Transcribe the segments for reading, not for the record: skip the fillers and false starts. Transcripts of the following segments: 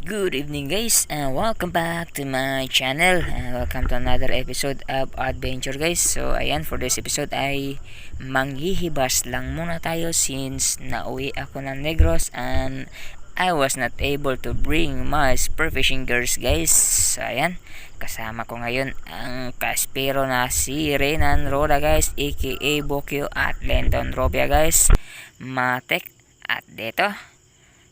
Good evening guys and welcome back to my channel and welcome to another episode of Adventure guys. So ayan, for this episode ay manghihibas lang muna tayo since nauwi ako ng Negros and I was not able to bring my spearfishing gears guys. So ayan, kasama ko ngayon ang kaspero na si Renan Roda guys, aka Bokyo at Lenton Robia guys, Matek. At dito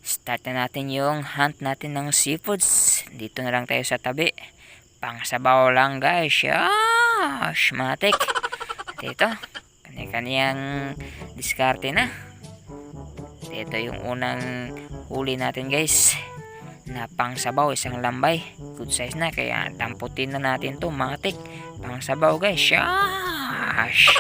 start na natin yung hunt natin ng seafoods. Dito na lang tayo sa tabi. Pang sabaw lang guys. Yash, matik. Dito, kanya-kanyang diskarte na. Dito yung unang huli natin guys. Na pang sabaw, isang lambay. Good size na, kaya damputin na natin to, matik. Pang sabaw guys. Yash.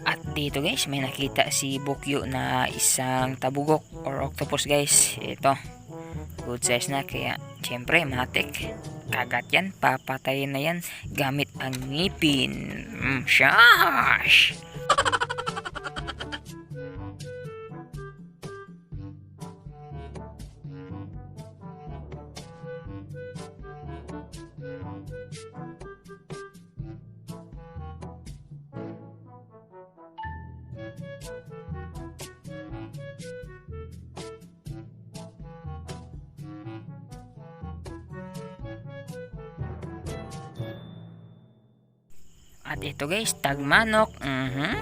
At dito guys, may nakita si Bokyo na isang tabugok or octopus guys. Ito, good size na, kaya syempre matik. Kagat yan, papatayin na yan gamit ang ngipin. Shash! At ito guys, tagmanok.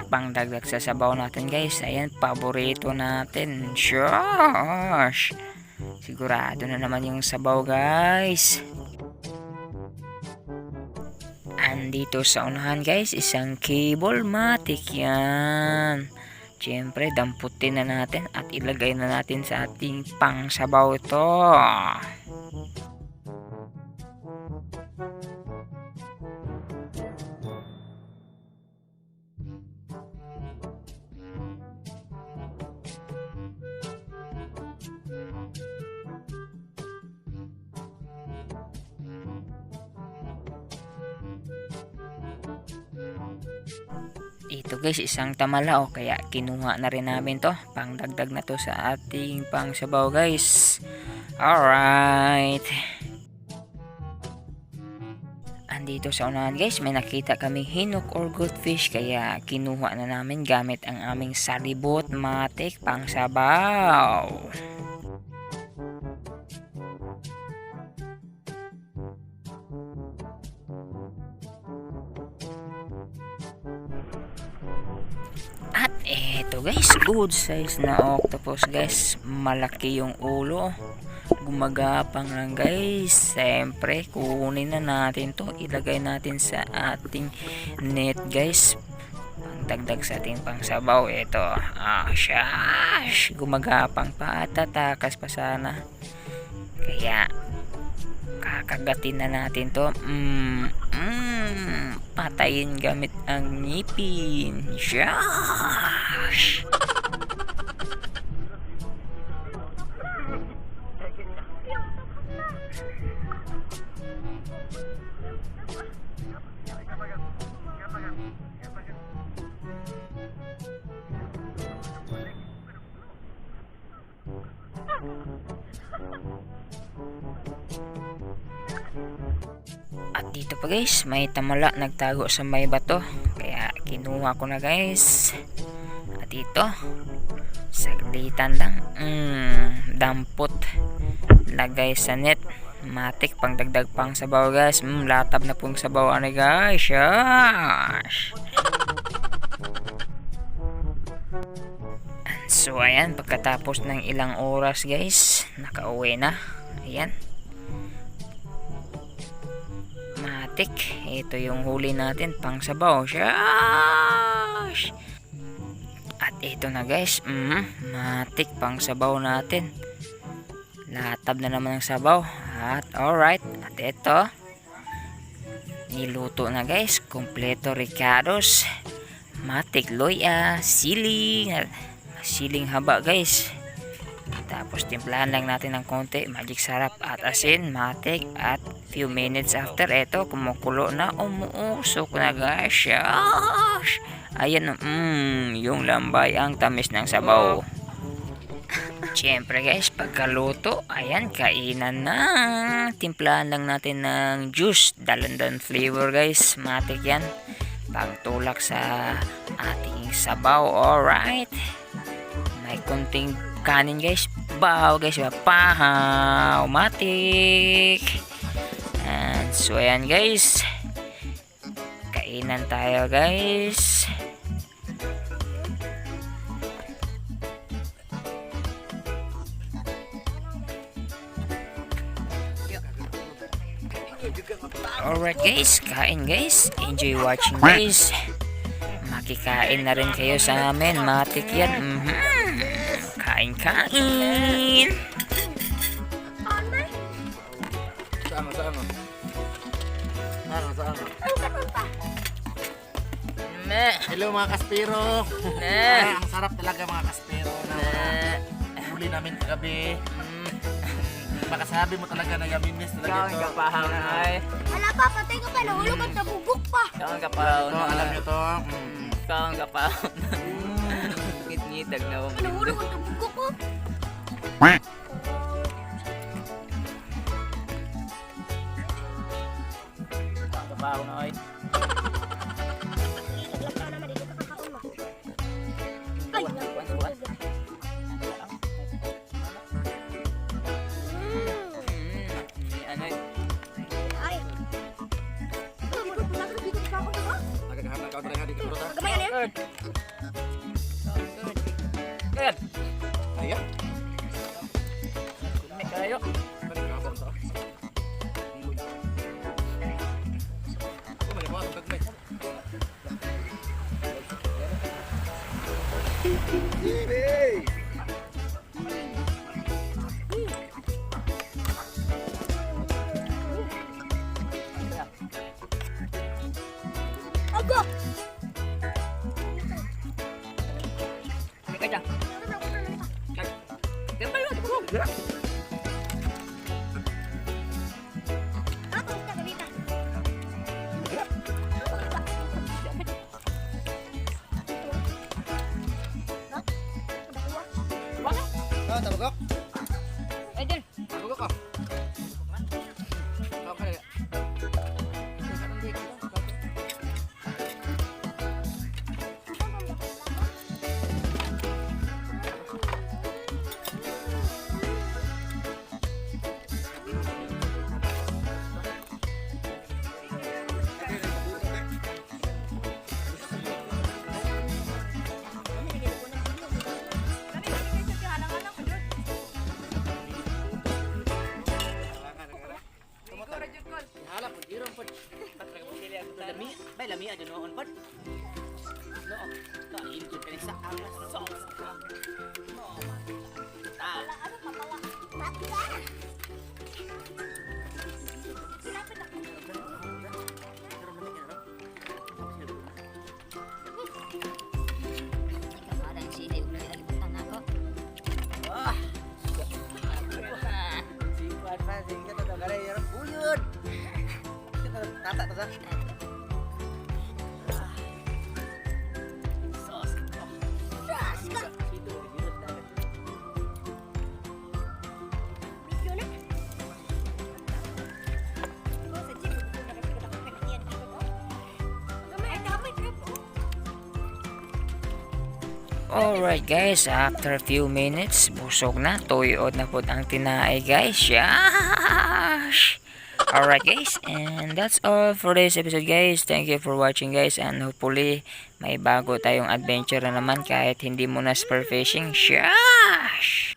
Pangdagdag sa sabaw natin guys. Ayan, paborito natin. Shush! Sigurado na naman yung sabaw guys. Andito sa unahan guys, isang cable matik yan. Siyempre, damputin na natin at ilagay na natin sa ating pang sabaw ito. Ito guys, isang tamalao, kaya kinuha na rin namin to. Pangdagdag na to sa ating pang sabaw guys. Alright. Andito sa unahan guys, may nakita kami hinok or goldfish, kaya kinuha na namin gamit ang aming salibot matik pang sabaw. At eto guys, good size na octopus guys. Malaki yung ulo. Gumagapang lang guys. Siyempre, kunin na natin to. Ilagay natin sa ating net guys. Pangdagdag sa ating pangsabaw. Ito. Shash! Gumagapang pa at tatakas pa sana. Kaya, kakagatin na natin to. Patayin gamit ang ngipin. Shash! At dito pa guys, may tamala nagtago sa may bato, kaya kinuha ko na guys. At dito, saglitan lang, dampot, lagay sa net matik, pangdagdag pang sabaw guys. Latab na pong sabaw ano guys. Yash! So ayan, pagkatapos ng ilang oras guys, nakauwi na. Ayan, matik. Ito yung huli natin pang sabaw. Shash! At ito na guys, matik pang sabaw natin. Latab na naman ang sabaw. At alright, at ito, niluto na guys. Kompleto ricados, matik loya, siling haba guys. Tapos timplahan lang natin ng konti magic sarap at asin, matik. At few minutes after, eto kumukulo na, umuusok na guys. Ayan, yung lambay ang tamis ng sabaw. Siyempre guys, pagkaluto, ayan, kainan na. Timplahan lang natin ng juice, dalandan flavor guys. Matik yan. Pangtulak sa ating sabaw. Alright. May konting kanin guys. Bahaw guys. Pahaw. Matik. And so ayan guys. Kainan tayo guys. Alright guys, kain guys. Enjoy watching guys. Makikain na rin kayo sa amin. Matik yan. Kain-kain. Saan? Hello mga kaspero. Ang sarap talaga mga kaspero na huli namin kagabi. Makasabi mo talaga na yaminis talaga ito. Kapahaw na ay. Wala pa, patay ko pa. Nahulog at nabugok pa. Kapahaw Ito, na. alam nyo to. Kapahaw na. Ngit-ngitag na akong Nahulog at nabugok ko. kapahaw na ay. Ilag ka naman dito kakakaon mo. Ay! Ano ay? Ay! Ito, magod mo lang. Dito ka ako, diba? Nagkakahanap ka talaga di ka prutas. Magamayan eh. Good. Ayan. May kayo. Nagkakahanap sa. Ako may buhat ng gagmay. Ago! May ka dyan. Ako, kita ganita. Tabagok. Ay, dyan. Tabagok ka. Okay. Lami ada noon pod. No. Kain jud kani sa ang sauce. No. Ta. Ano pa pala? Mati ka! Sinapit ako. Kamarang sili, ulit nalibutan ako. Wah. Sikuan pa sing kita to gare yarang buyut. Kita tata to sa. Sauce. Ras ka! Itu birut dah. Video na. Ito sa jeep. Ito na kasi kinakakanian dito ko. Ay, damay trip ko. Alright guys, after a few minutes, busog na, tuyod na po ang tinaay guys. Yash! Alright guys, and that's all for this episode guys. Thank you for watching guys, and hopefully may bago tayong adventure na naman kahit hindi muna spear fishing. Yash!